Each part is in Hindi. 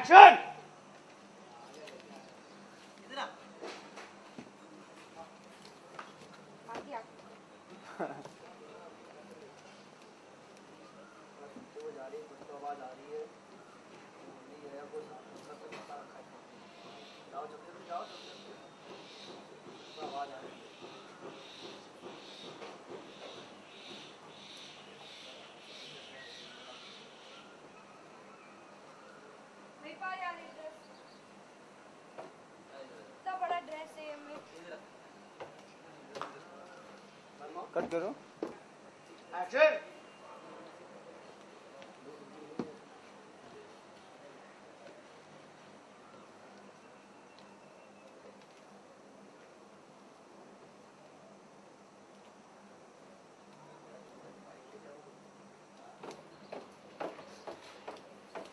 एक्शन। कट करो। एक्शन।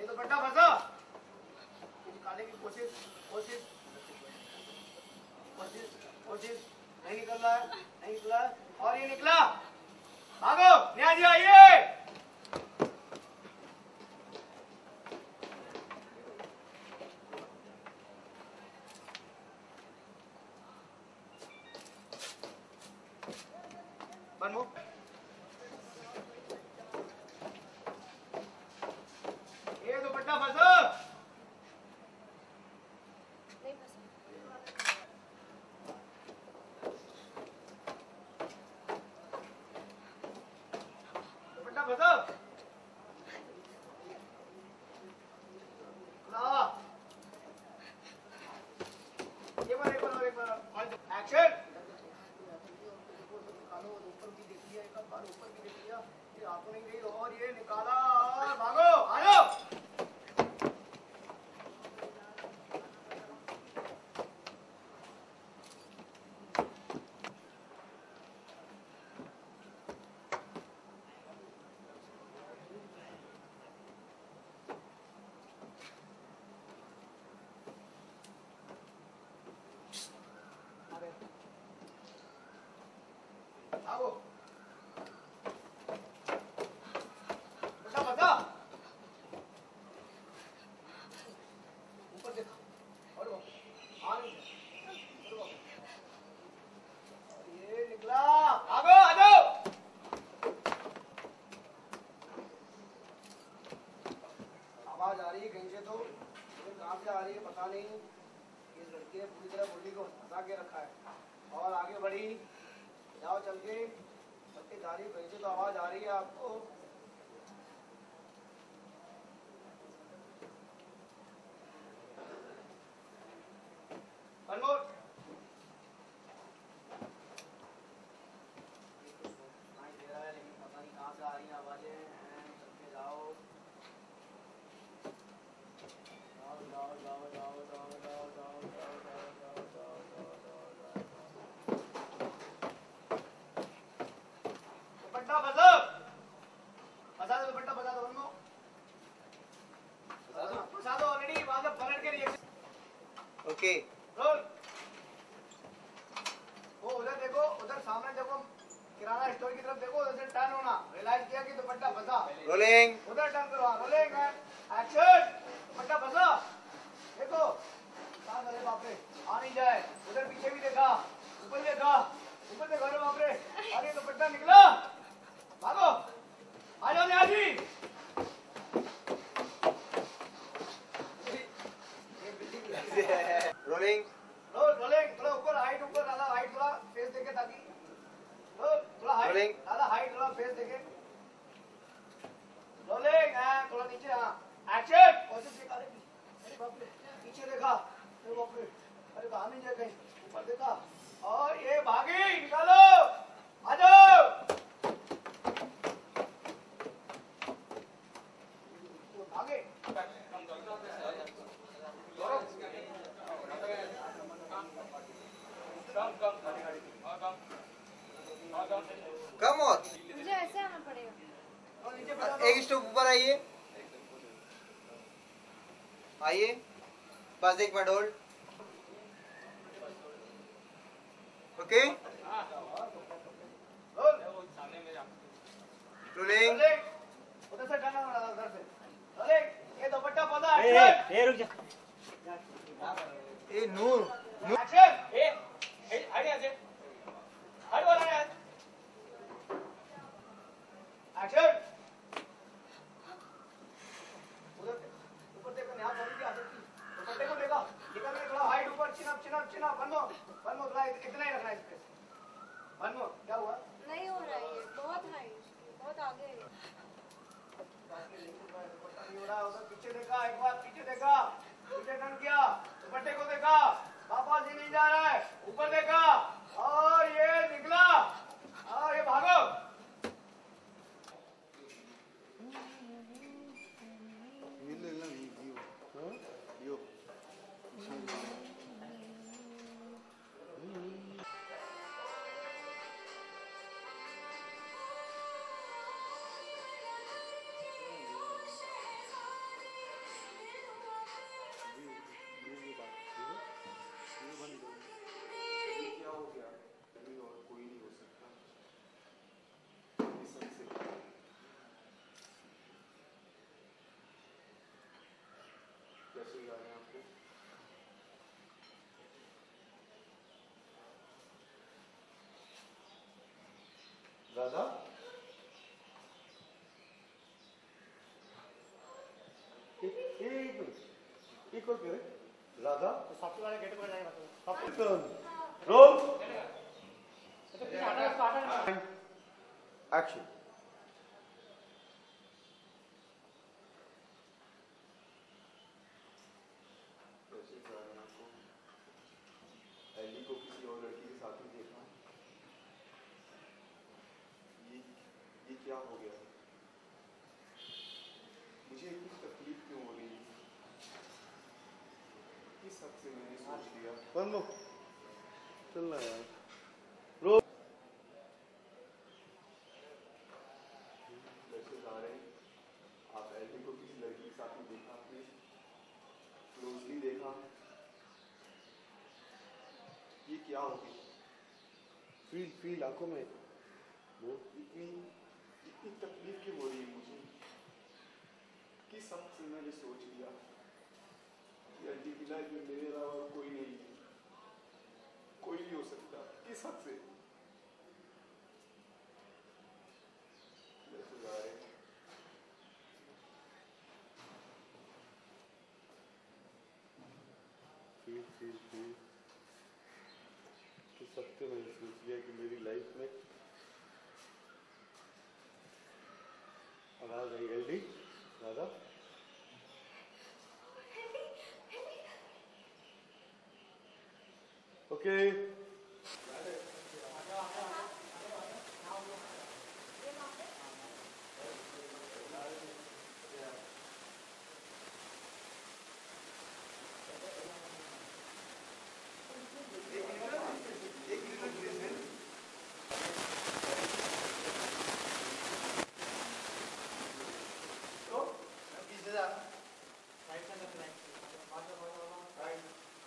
ये तो बट्टा फंसा। निकालने की कोशिश कोशिश कोशिश कोशिश नहीं निकल रहा है, नहीं निकला है। और ये निकला। भागो न्याय जी आइए। बनमो। ये दुपट्टा फंसा। नहीं फंसा। दुपट्टा फंसा। ये बार एक बार एक्शन। ऊपर भी देख लिया, एक बार ऊपर भी देख लिया, ये आंखों नहीं गई और ये निकाला और भागो आ जाओ। आओ बता बता। ऊपर देखो और वो आ नहीं ये निकला। भागो आ जाओ। आवाज आ रही है कहीं से, तो कहां से आ रही है पता नहीं। इस लड़की ने पूरी तरह मुरली को फंसा के रखा है और आगे बढ़ी। जाओ चल के पत्ती धारी कहीं से तो आवाज आ रही है आपको। अनमोल नहीं दे रहा है, लेकिन पता नहीं कहां से आ रही है आवाजें। चल के जाओ जाओ जाओ जाओ जाओ जाओ जाओ जाओ जाओ जाओ जाओ जाओ जाओ। दुपट्टा फंसा। फंसा दो दुपट्टा, फंसा दो उनको, फंसा दो ऑलरेडी। वहां से पलट के रिएक्शन। Okay role. वो उधर देखो, उधर सामने देखो, किराना स्टोर की तरफ देखो, उधर से टर्न होना। रियलाइज किया कि दुपट्टा फंसा। रोलिंग। उधर टर्न करो। Rolling action. दुपट्टा फंसा। देखो अरे बाप रे आ नहीं जाए। उधर पीछे भी देखा, ऊपर देखा, ऊपर देखो। अरे बाप रे अरे दुपट्टा निकला। भागो आ जाओ न्याय जी। Rolling role. रोलिंग थोड़ा ऊपर हाइट, ऊपर ज्यादा हाइट, थोड़ा फेस देखे ताकि थोड़ा हाइट, ज्यादा हाइट, थोड़ा फेस देखे। रोलिंग थोड़ा नीचे। हाँ एक्शन। कोशिश देखा। अरे बाप रे पीछे देखा। अरे बाप रे अरे कहां नहीं जाए, कहीं ऊपर देखा और ये भागी। निकालो आ जाओ। आगे कम और मुझे ऐसे आना पड़ेगा। एक स्टेप ऊपर आइए, आइए बस एक मिनट होल्ड। Okay rolling. उधर से करना, उधर से रोलिंग। ये दुपट्टा पता एक्शन रुक जा ए नूर एक्शन हट यहाँ से हट बोला यार एक्शन उधर ऊपर देखो यहाँ थोड़ी सी आ सकती दुपट्टे को देखो निकल के थोड़ा हाइट ऊपर चिन अप वन मोर थोड़ा इतना ही रखना है इसके वन मोर क्या हुआ नहीं हो रहा है ये बहुत हाई बहुत आगे है दुपट्टा नहीं हो रहा उधर पीछे देखा एक बार पीछे देखा पीछे टर्न किया दुपट्टे को देखा वापस ही नहीं जा रहा है ऊपर देखा और ये निकला और ये भागो राधा एक और करे राधा तो सबसे वाले गेट पर जाएगा रोल एक्शन एली को किसी और लड़की के साथ ही देखा ये क्या हो गया मुझे इतनी तकलीफ क्यों हो रही है किस हद से मैंने सोच लिया चलना यार रो मैसेज आ रहे हैं आप एली को किसी लड़की के साथ ही देखा आपने क्लोजली देखा ये क्या हो गया फील आंखों में वो इतनी तकलीफ क्यों हो रही है मुझे किस हद से मैंने सोच लिया कि एली की लाइफ में मेरे अलावा और कोई नहीं है कोई नहीं हो सकता किस हद से मैसेज आ रहे हैं फील किस हद से मैंने सोच लिया कि मेरी लाइफ में आवाज आई एलडी दादा okay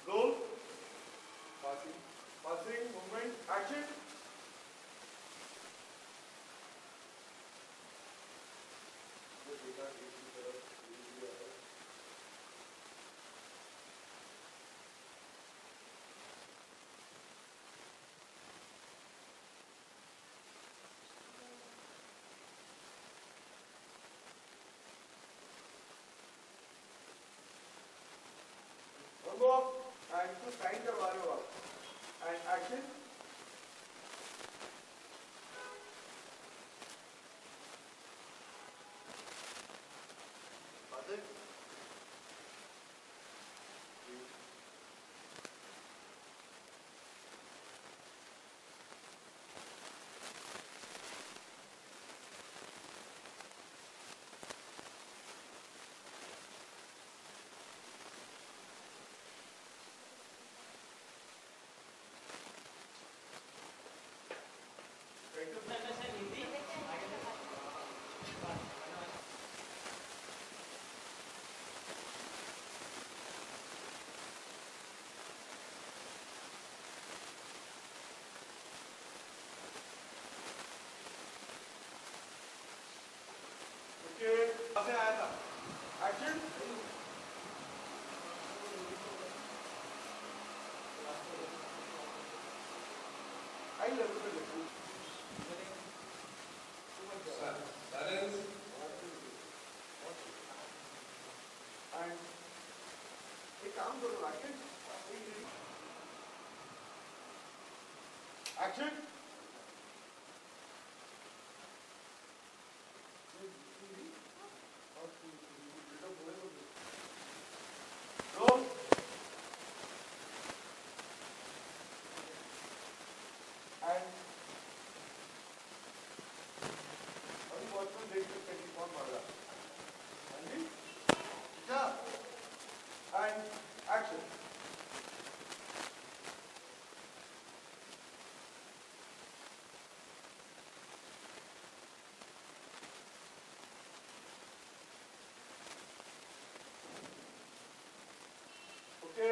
roll passing movement action and इसको साइन करवा रहे हो आप एंड एक्शन काम करो राकेश, एक्शन। रोल। एंड अभी वॉचमैन देख सकते हैं कि कौन मार रहा है। हाँ जी, क्या? And action. Okay,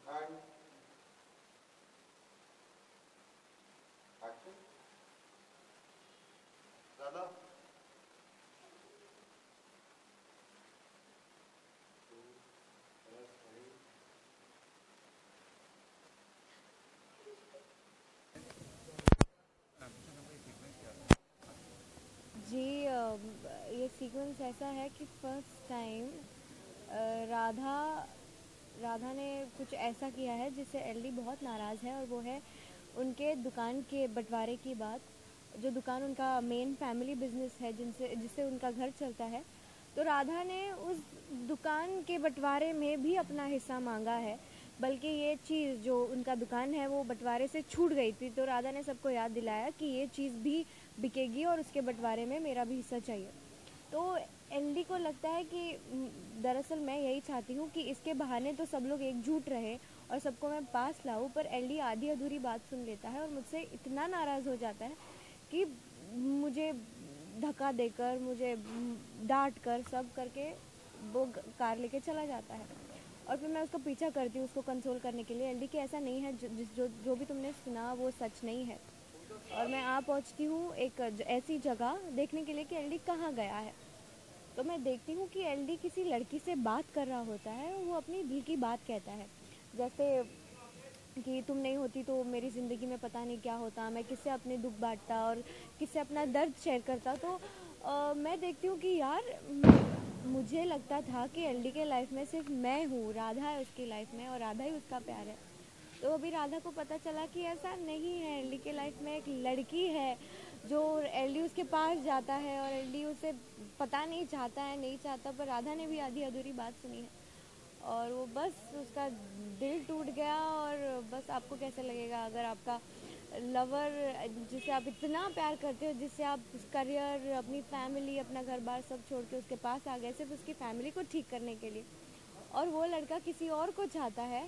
and action. Radha. जी ये सीक्वेंस ऐसा है कि फर्स्ट टाइम राधा ने कुछ ऐसा किया है जिससे एलडी बहुत नाराज़ है, और वो है उनके दुकान के बंटवारे की बात। जो दुकान उनका मेन फैमिली बिजनेस है, जिससे उनका घर चलता है, तो राधा ने उस दुकान के बंटवारे में भी अपना हिस्सा मांगा है। बल्कि ये चीज़ जो उनका दुकान है वो बंटवारे से छूट गई थी, तो राधा ने सबको याद दिलाया कि ये चीज़ भी बिकेगी और उसके बंटवारे में मेरा भी हिस्सा चाहिए। तो एलडी को लगता है कि दरअसल मैं यही चाहती हूँ कि इसके बहाने तो सब लोग एकजुट रहे और सबको मैं पास लाऊं, पर एलडी आधी अधूरी बात सुन लेता है और मुझसे इतना नाराज़ हो जाता है कि मुझे धक्का देकर, मुझे डांट कर, सब करके वो कार लेके चला जाता है। और फिर मैं उसका पीछा करती हूँ उसको कंसोल करने के लिए। एलडी कि ऐसा नहीं है, जो भी तुमने सुना वो सच नहीं है। और मैं आ पहुँचती हूँ एक ऐसी जगह देखने के लिए कि एलडी कहाँ गया है। तो मैं देखती हूँ कि एलडी किसी लड़की से बात कर रहा होता है, वो अपनी दिल की बात कहता है, जैसे कि तुम नहीं होती तो मेरी ज़िंदगी में पता नहीं क्या होता, मैं किससे अपने दुख बांटता और किससे अपना दर्द शेयर करता। तो मैं देखती हूँ कि यार मुझे लगता था कि एलडी के लाइफ में सिर्फ मैं हूँ, राधा है उसकी लाइफ में और राधा ही उसका प्यार है। तो अभी राधा को पता चला कि ऐसा नहीं है, एलडी के लाइफ में एक लड़की है जो एलडी उसके पास जाता है और एलडी उसे पता नहीं चाहता है, नहीं चाहता, पर राधा ने भी आधी अधूरी बात सुनी है और वो बस उसका दिल टूट गया। और बस आपको कैसे लगेगा अगर आपका लवर जिसे आप इतना प्यार करते हो, जिससे आप करियर, अपनी फैमिली, अपना घर बार सब छोड़ के उसके पास आ गए सिर्फ उसकी फैमिली को ठीक करने के लिए, और वो लड़का किसी और को चाहता है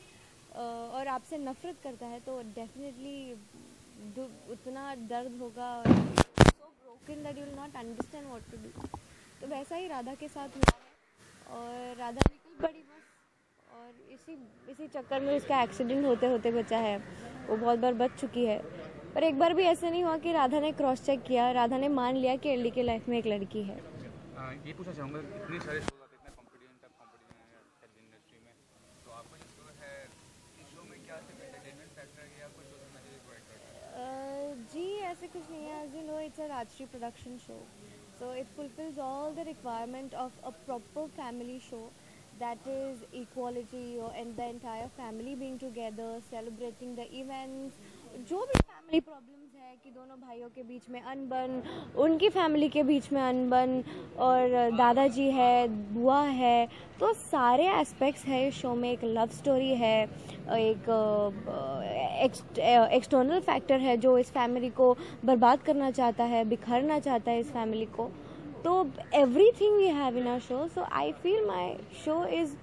और आपसे नफरत करता है, तो डेफिनेटली उतना दर्द होगा, so broken that you will not understand what to do. तो वैसा ही राधा के साथ हुआ है और राधा निकल पड़ी बस, और इसी चक्कर में उसका एक्सीडेंट होते होते बचा है। वो बहुत बार बच चुकी है, पर एक बार भी ऐसा नहीं हुआ कि राधा ने क्रॉस चेक किया, राधा ने मान लिया कि एलडी के लाइफ में एक लड़की है। ये पूछना चाहूँगा, इतने सारे शो आते हैं, इतना कंपटीशन है इंडस्ट्री में, तो आपका जो शो है इस शो में क्या सिर्फ एंटरटेनमेंट फैक्टर है या कुछ सोशल मैसेज प्रोवाइड करता है? जी ऐसे कुछ नहीं है, as you know it's a Rajshri production show, so it fulfills all the requirement of a proper family show, that is equality and the entire family being together, celebrating the events, जो भी फैमिली प्रॉब्लम्स है कि दोनों भाइयों के बीच में अनबन, उनकी फैमिली के बीच में अनबन, और दादाजी है, बुआ है, तो सारे एस्पेक्ट्स है इस शो में। एक लव स्टोरी है, एक एक्सटर्नल फैक्टर है जो इस फैमिली को बर्बाद करना चाहता है, बिखरना चाहता है इस फैमिली को। तो everything we have in our show, so I feel my show is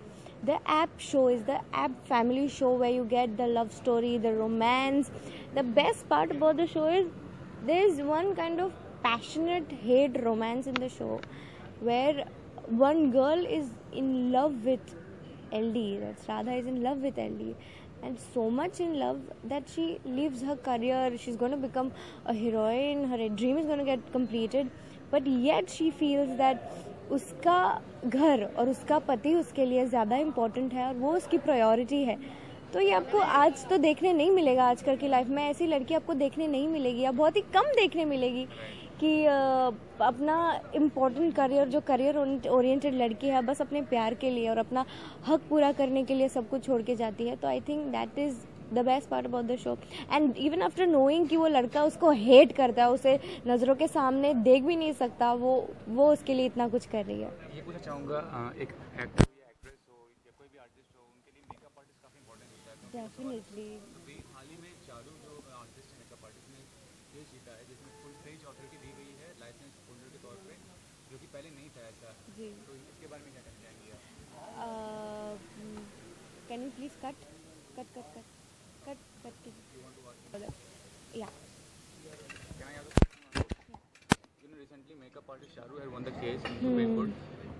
the apt show, is the apt family show where you get the love story, the romance. The best part about the show is there is one kind of passionate hate romance in the show where one girl is in love with LD, that Radha is in love with LD, and so much in love that she leaves her career. She's going to become a heroine, her dream is going to get completed, but yet she feels that उसका घर और उसका पति उसके लिए ज़्यादा इम्पोर्टेंट है और वो उसकी प्रायोरिटी है. तो ये आपको आज तो देखने नहीं मिलेगा. आजकल की लाइफ में ऐसी लड़की आपको देखने नहीं मिलेगी, या बहुत ही कम देखने मिलेगी कि अपना इम्पोर्टेंट करियर, जो करियर ओरिएंटेड लड़की है, बस अपने प्यार के लिए और अपना हक पूरा करने के लिए सब कुछ छोड़ के जाती है. तो I think that is the best part about the show. And even after knowing कि वो लड़का उसको हेट करता है, उसे नज़रों के सामने देख भी नहीं सकता, वो उसके लिए इतना कुछ कर रही है. ये पूछना चाहूँगा, एक एक्टर या एक्ट्रेस हो या कोई भी आर्टिस्ट हो, उनके लिए मेकअप आर्टिस्ट काफ़ी इंपॉर्टेंट होता है. डेफिनेटली. अभी हाल ही में चारू जो आर्टिस्ट है, मेकअप आर्टिस्ट ने केस जीता है जिसमें फुल फ्लेज अथॉरिटी दी गई है लाइसेंस होल्डर के तौर पे, जो कि पहले नहीं था ऐसा. जी. तो इसके बारे में क्या कहना चाहेंगे आप? कैन यू प्लीज कट या. Can I ask a question? You know, recently makeup artist Sharu had won the case in Supreme Court.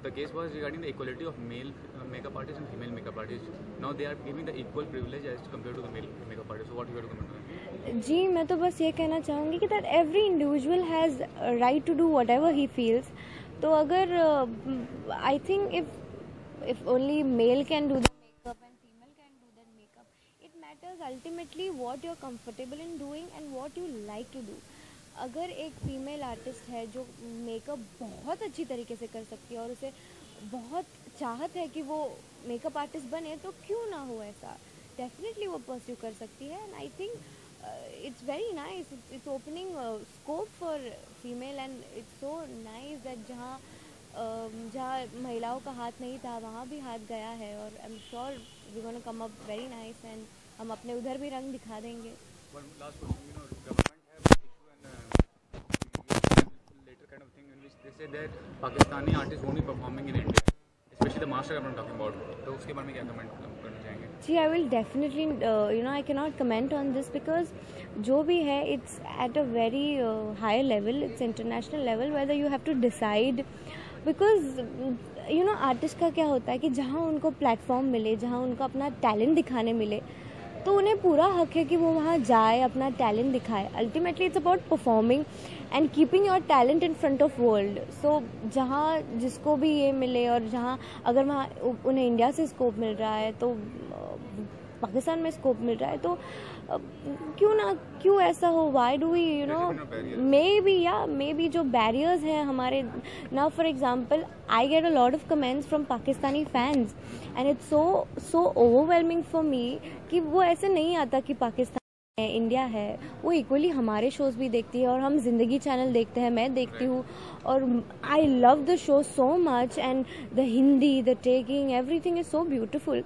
The case was regarding the equality of male makeup artists and female makeup artists. Now they are giving the equal privilege as compared to the male makeup artists. So what you have to comment on that? जी, मैं तो बस ये कहना चाहूँगी कि that every individual has a right to do whatever he feels. तो अगर I think if only male can do the makeup and female can do that makeup, it matters ultimately what you're comfortable in doing and what you like to do. अगर एक फीमेल आर्टिस्ट है जो मेकअप बहुत अच्छी तरीके से कर सकती है और उसे बहुत चाहत है कि वो मेकअप आर्टिस्ट बने, तो क्यों ना हो ऐसा. डेफिनेटली वो परस्यू कर सकती है. And I think it's very nice. It's opening scope for female and it's so nice that जहाँ महिलाओं का हाथ नहीं था वहाँ भी हाथ गया है. और I'm sure we're going to come up very nice and हम अपने उधर भी रंग दिखा देंगे. One last question, you know, government have issue and later kind of thing in which they say that Pakistani artists won't be performing in India, especially the master I'm talking about. तो उसके बारे में क्या कमेंट करना चाहेंगे? जी, I will definitely I cannot comment on this because जो भी है it's at a very high level, it's international level whether you have to decide because artist का क्या होता है कि जहाँ उनको प्लेटफॉर्म मिले, जहाँ उनको अपना टैलेंट दिखाने मिले, तो उन्हें पूरा हक है कि वो वहाँ जाए, अपना टैलेंट दिखाए. Ultimately it's about performing and keeping your talent in front of world. So जहाँ जिसको भी ये मिले और जहाँ अगर वहाँ उन्हें इंडिया से स्कोप मिल रहा है, तो पाकिस्तान में स्कोप मिल रहा है, तो क्यों ऐसा हो. Why do we may be जो बैरियर्स हैं हमारे. Now for example I get a lot of comments from Pakistani fans and it's so overwhelming for me कि वो ऐसे नहीं आता कि पाकिस्तान है, इंडिया है. वो इक्वली हमारे शोज़ भी देखती है और हम जिंदगी चैनल देखते हैं, मैं देखती हूँ, और I love the show so much and the Hindi, the taking, everything is so beautiful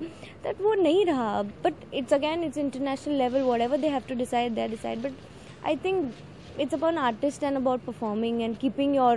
that वो नहीं रहा. But it's international level, whatever they have to decide they decide. But I think it's about an artist and about performing and keeping your